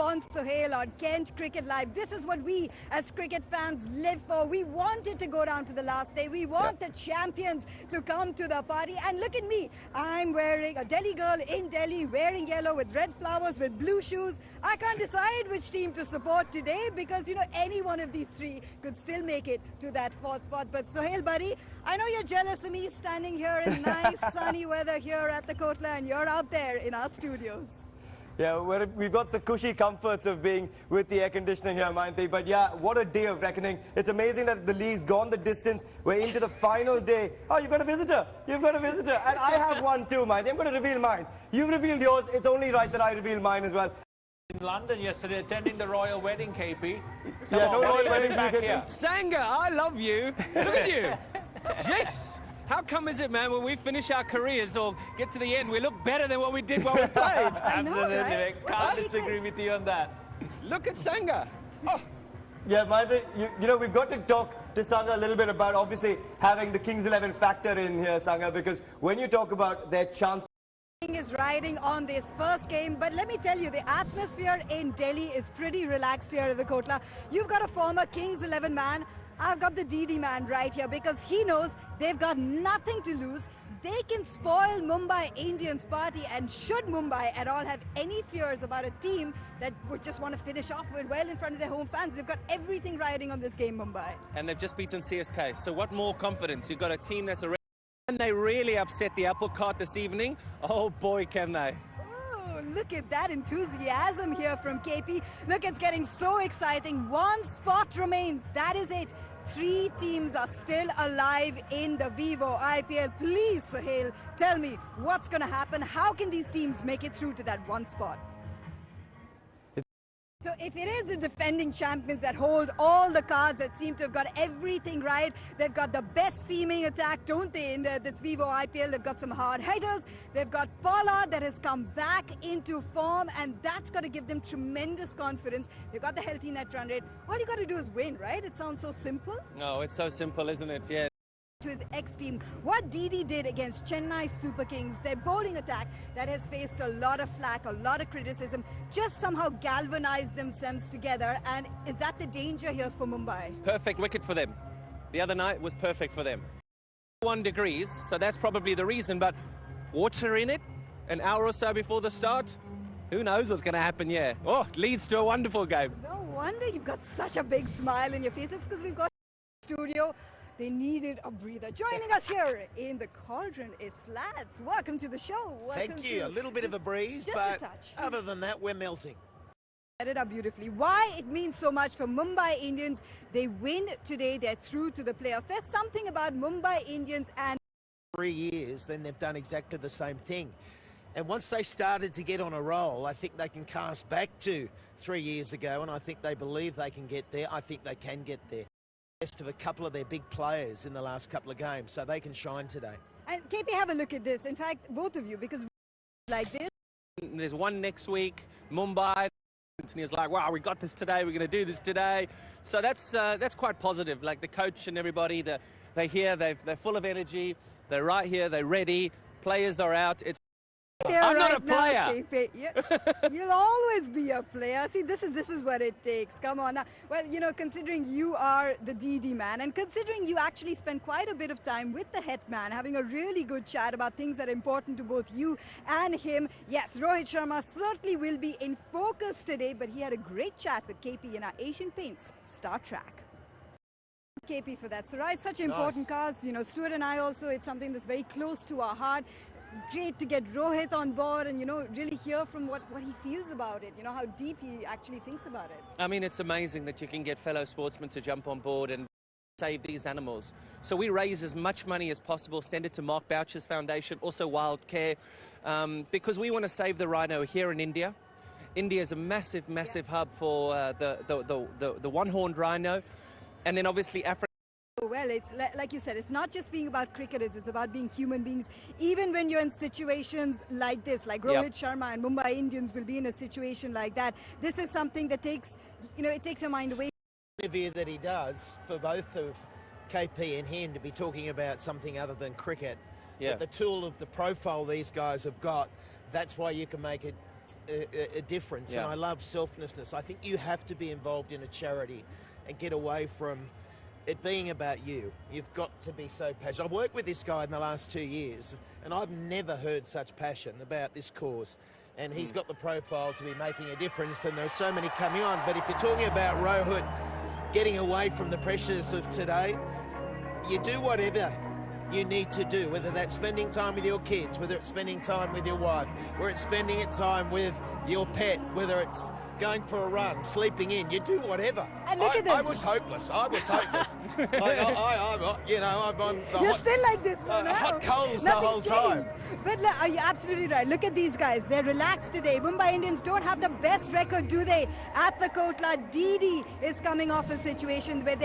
on Sohail on Kent Cricket Live. This is what we as cricket fans live for. We want it to go down to the last day. We want the champions to come to the party. And look at me. I'm wearing a Delhi girl in Delhi, wearing yellow with red flowers with blue shoes. I can't decide which team to support today because, you know, any one of these three could still make it to that fourth spot. But Sohail, buddy, I know you're jealous of me standing here in nice sunny weather here at the Kotla, and you're out there in our studios. Yeah, we've got the cushy comforts of being with the air conditioning here, Mayanti. But yeah, what a day of reckoning. It's amazing that the league's gone the distance. We're into the final day. Oh, you've got a visitor. You've got a visitor. And I have one too, Mayanti. I'm going to reveal mine. You've revealed yours. It's only right that I reveal mine as well. In London yesterday, attending the royal wedding, KP. Yeah, no royal wedding back here. Sangha, I love you. Look at you. Yes. How come is it, man, when we finish our careers or get to the end, we look better than what we did when we played? Absolutely, right? Can't disagree with you on that. Look at Sangha. Oh. Yeah, Mayanti, you know, we've got to talk to Sangha a little bit about obviously having the Kings 11 factor in here, Sangha, because when you talk about their chance is riding on this first game, but let me tell you, the atmosphere in Delhi is pretty relaxed here at the Kotla. You've got a former Kings 11 man. I've got the DD man right here because he knows they've got nothing to lose. They can spoil Mumbai Indians' party, and should Mumbai at all have any fears about a team that would just want to finish off with well in front of their home fans, they've got everything riding on this game, Mumbai. And they've just beaten CSK, so what more confidence? You've got a team that's already... And they really upset the apple cart this evening. Oh boy, can they. Oh, look at that enthusiasm here from KP. Look, it's getting so exciting. One spot remains. That is it. 3 teams are still alive in the Vivo IPL. Please, Sohail, tell me what's going to happen. How can these teams make it through to that one spot? So if it is the defending champions that hold all the cards, that seem to have got everything right, they've got the best seeming attack, don't they, in this Vivo IPL? They've got some hard hitters. They've got Pollard that has come back into form, and that's got to give them tremendous confidence. They've got the healthy net run rate. All you got to do is win, right? It sounds so simple. Oh, it's so simple, isn't it? Yeah. To his ex-team, what DD did against Chennai Super Kings, their bowling attack that has faced a lot of flack, a lot of criticism, just somehow galvanized themselves together. And is that the danger here for Mumbai? Perfect wicket for them. The other night was perfect for them. 1 degrees, so that's probably the reason, but water in it an hour or so before the start, who knows what's going to happen, yeah. Oh, it leads to a wonderful game. No wonder you've got such a big smile in your face. It's because we've got a studio. They needed a breather. Joining us here in the cauldron is Slats. Welcome to the show. Thank you. A little bit of a breeze, just but a touch. Other than that, we're melting. Set it up beautifully. Why it means so much for Mumbai Indians. They win today. They're through to the playoffs. There's something about Mumbai Indians and 3 years, then they've done exactly the same thing. And once they started to get on a roll, I think they can cast back to 3 years ago, and I think they believe they can get there. I think they can get there. Of a couple of their big players in the last couple of games, so they can shine today. And KP, have a look at this. In fact, both of you, because like this. There's one next week, Mumbai, and he's like, wow, we got this today, we're going to do this today. So that's quite positive. Like the coach and everybody, they're here, they're full of energy, they're right here, they're ready, players are out. I'm not a player. You'll always be a player. See, this is what it takes. Come on now. Well, you know, considering you are the DD man, and considering you actually spend quite a bit of time with the head man, having a really good chat about things that are important to both you and him. Yes, Rohit Sharma certainly will be in focus today, but he had a great chat with KP in our Asian Paints Star Track. KP for that. So, right, such important cause. You know, Stuart and I also, it's something that's very close to our heart. Great to get Rohit on board and, you know, really hear from what he feels about it, you know, how deep he actually thinks about it. I mean, it's amazing that you can get fellow sportsmen to jump on board and save these animals. So we raise as much money as possible, send it to Mark Boucher's foundation, also Wild Care, because we want to save the rhino here in India. India is a massive, massive hub for the one-horned rhino, and then obviously Africa. Well, it's like you said, it's not just being about cricketers, it's about being human beings. Even when you're in situations like this, like Rohit Sharma and Mumbai Indians will be in a situation like that, this is something that takes, you know, it takes your mind away. The interview that he does for both of KP and him to be talking about something other than cricket. Yeah. But the tool of the profile these guys have got, that's why you can make it a difference, Yeah. and I love selflessness. I think you have to be involved in a charity and get away from it being about you. You've got to be so passionate. I've worked with this guy in the last 2 years, and I've never heard such passion about this cause. And he's got the profile to be making a difference, and there's so many coming on. But if you're talking about Rohit getting away from the pressures of today, you do whatever you need to do, whether that's spending time with your kids, whether it's spending time with your wife, whether it's spending time with your pet, whether it's going for a run, sleeping in, you do whatever. And look at them. I was hopeless. I'm You're hot, still like this now. hot coals the whole time. But look, are you absolutely right? Look at these guys. They're relaxed today. Mumbai Indians don't have the best record, do they? At the Kotla, Didi is coming off a situation where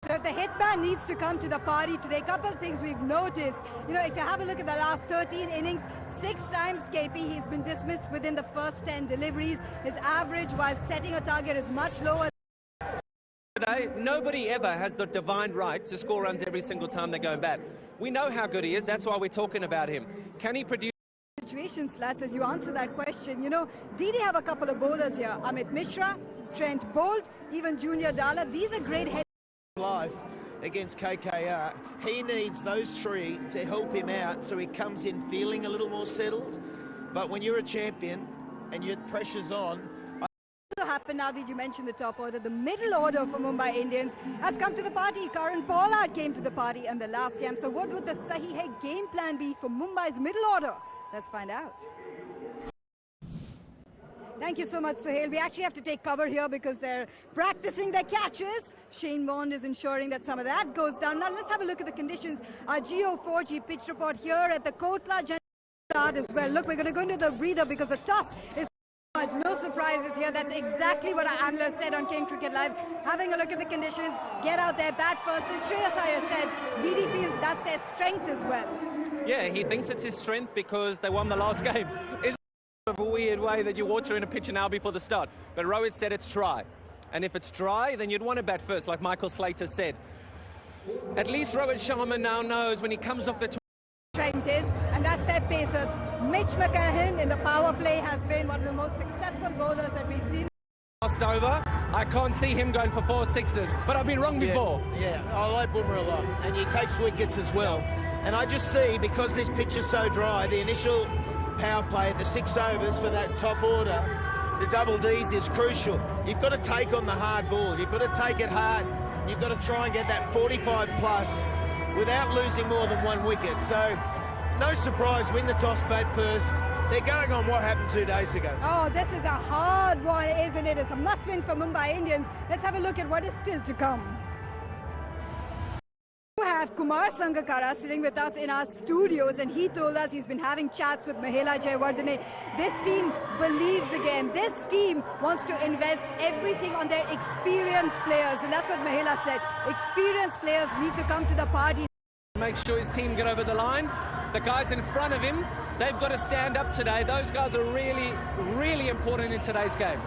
so if the hitman needs to come to the party today, a couple of things we've noticed. You know, if you have a look at the last 13 innings, 6 times KP, he's been dismissed within the first 10 deliveries. His average while setting a target is much lower. Today, nobody ever has the divine right to score runs every single time they go bat. We know how good he is. That's why we're talking about him. Can he produce Situations, lads, as you answer that question. You know, Didi have a couple of bowlers here. Amit Mishra, Trent Bolt, even Junior Dalla. These are great head life against KKR. He needs those 3 to help him out so he comes in feeling a little more settled. But when you're a champion and your pressure's on, happen now that you mentioned the top order. The middle order for Mumbai Indians has come to the party. Karan Pollard came to the party in the last game. So what would the Sahi game plan be for Mumbai's middle order? Let's find out. Thank you so much, Sohail. We actually have to take cover here because they're practicing their catches. Shane Bond is ensuring that some of that goes down. Now let's have a look at the conditions. Our Geo4G pitch report here at the Kotla start as well. Look, we're going to go into the breather because the toss is much. No surprises here. That's exactly what our analyst said on King Cricket Live. Having a look at the conditions, get out there, bat first. And Shreyas Iyer said Didi feels that's their strength as well. Yeah, he thinks it's his strength because they won the last game. It's a weird way that you water in a pitch an hour before the start. But Rohit said it's dry. And if it's dry, then you'd want to bat first, like Michael Slater said. At least Rohit Sharma now knows when he comes off the strength is, and that's their pacers. Mitch McCahan in the power play has been one of the most successful bowlers that we've seen. Last over, I can't see him going for 4 sixes, but I've been wrong before. Yeah, I like Boomer a lot, and he takes wickets as well. And I just see, because this pitch is so dry, the initial power play at the 6 overs for that top order, the double Ds is crucial. You've got to take on the hard ball. You've got to take it hard. You've got to try and get that 45 plus without losing more than 1 wicket. So, no surprise, win the toss, bat first. They're going on what happened 2 days ago. Oh, this is a hard one, isn't it? It's a must-win for Mumbai Indians. Let's have a look at what is still to come. We have Kumar Sangakkara sitting with us in our studios, and he told us he's been having chats with Mahela Jayawardene. This team believes again. This team wants to invest everything on their experienced players, and that's what Mahela said. Experienced players need to come to the party. Make sure his team get over the line. The guys in front of him, they've got to stand up today. Those guys are really, really important in today's game.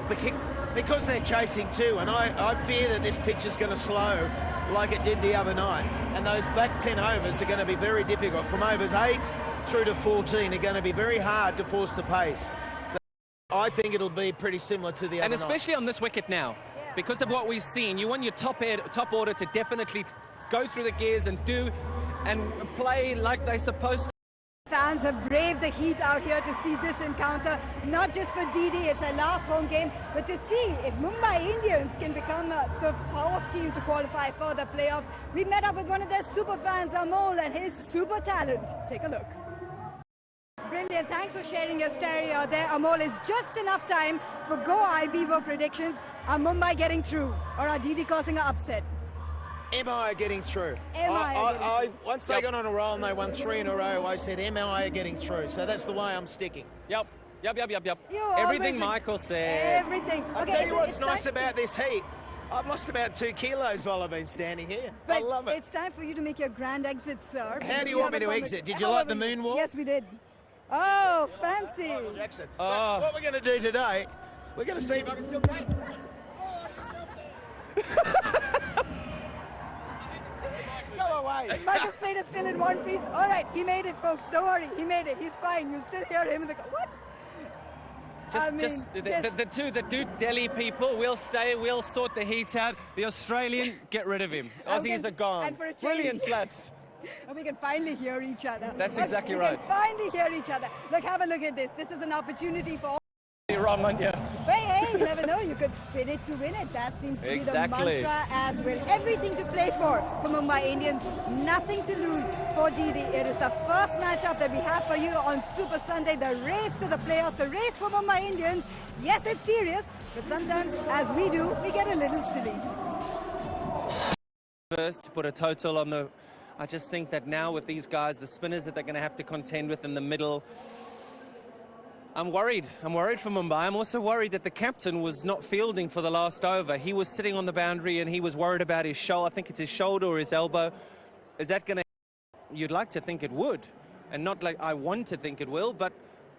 Because they're chasing too, and I fear that this pitch is going to slow like it did the other night. And those back 10 overs are going to be very difficult. From overs 8 through to 14 are going to be very hard to force the pace. So I think it'll be pretty similar to the other night. And especially on this wicket now, because of what we've seen, you want your top order to definitely go through the gears and play like they're supposed to. Fans have braved the heat out here to see this encounter, not just for Didi, it's a last home game, but to see if Mumbai Indians can become the 4th team to qualify for the playoffs. We met up with one of their super fans, Amol, and his super talent. Take a look. Brilliant. Thanks for sharing your story out there, Amol. It's just enough time for Go IBBO predictions. Are Mumbai getting through, or are Didi causing an upset? MI are getting through. Once they got on a roll and they won 3 in a row, I said MI are getting through. So that's the way I'm sticking. Yep. Everything Michael said. Everything. I'll tell you what's nice about this heat. I've lost about 2 kilos while I've been standing here. But I love it. It's time for you to make your grand exit, sir. How do you want me to exit? Did you like the moonwalk? Yes, we did. Oh, fancy. Michael Jackson. But what we're going to do today, we're going to see if I can still take. Go away. Michael Slater's still in one piece. All right, he made it, folks. Don't worry, he made it. He's fine. You'll still hear him in the... What? The two, the Duke Delhi people, we'll stay, we'll sort the heat out. The Australian, get rid of him. Aussies are gone. And for a change- Brilliant, lads. And we can finally hear each other. That's exactly right. We can finally hear each other. Look, have a look at this. This is an opportunity for all. You're wrong, aren't you? Hey, you never know. You could spin it to win it. That seems to be the Exactly. mantra as well. Everything to play for Mumbai Indians. Nothing to lose for DD. It is the first matchup that we have for you on Super Sunday. The race to the playoffs, the race for Mumbai Indians. Yes, it's serious, but sometimes, as we do, we get a little silly. First, to put a total on the... I just think that now with these guys, the spinners that they're going to have to contend with in the middle... I'm worried. I'm worried for Mumbai. I'm also worried that the captain was not fielding for the last over. He was sitting on the boundary and he was worried about his shoulder. I think it's his shoulder or his elbow. Is that going to... You'd like to think it would. And not like I want to think it will, but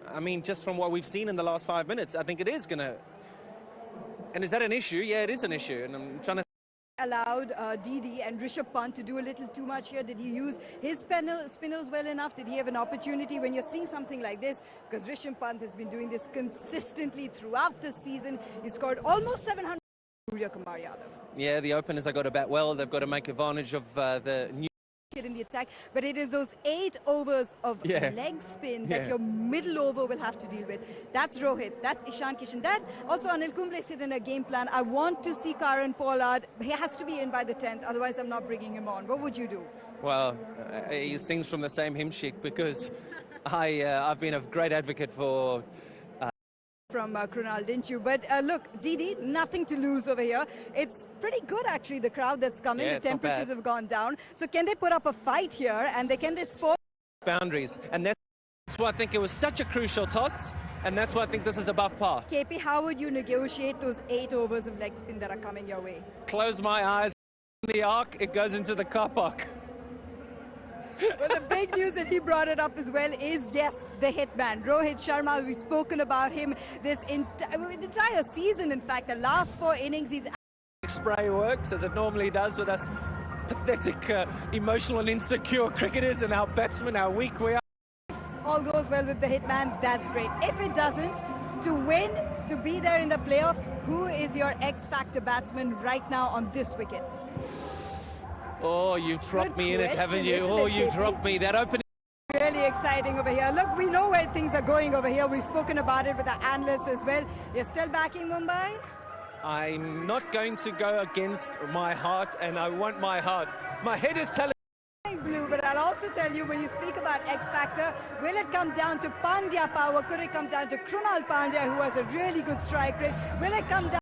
I mean, just from what we've seen in the last 5 minutes, I think it is going to... And is that an issue? Yeah, it is an issue. And I'm trying to... Allowed DD and Rishabh Pant to do a little too much here? Did he use his spinners well enough? Did he have an opportunity when you're seeing something like this? Because Rishabh Pant has been doing this consistently throughout the season. He scored almost 700. Surya Kumar Yadav. Yeah, the openers have got to bat well. They've got to make advantage of the new... In the attack, but it is those 8 overs of leg spin that your middle over will have to deal with. That's Rohit, that's Ishan Kishan. That also Anil Kumble said in a game plan, I want to see Karan Pollard. He has to be in by the 10th, otherwise I'm not bringing him on. What would you do? Well, he sings from the same hymn sheet because I've been a great advocate for... From Krunal, didn't you? But look, DD, nothing to lose over here. It's pretty good, actually, the crowd that's coming. The temperatures have gone down. So can they put up a fight here and can they score? Boundaries. And that's why I think it was such a crucial toss. And that's why I think this is above par. KP, how would you negotiate those 8 overs of leg spin that are coming your way? Close my eyes. The arc, it goes into the car park. Well, the big news that he brought it up as well is, yes, the hitman, Rohit Sharma. We've spoken about him this entire season, in fact. The last 4 innings, he's... Spray works, as it normally does with us pathetic, emotional and insecure cricketers and our batsmen, how weak we are. All goes well with the hitman, that's great. If it doesn't, to win, to be there in the playoffs, who is your X-factor batsman right now on this wicket? Oh, you've dropped me in it, haven't you? Oh, you dropped me. That opening... Really exciting over here. Look, we know where things are going over here. We've spoken about it with the analysts as well. You're still backing Mumbai? I'm not going to go against my heart, and I want my heart. My head is telling... Blue, but I'll also tell you, when you speak about X Factor, will it come down to Pandya power? Could it come down to Krunal Pandya, who has a really good strike rate? Will it come down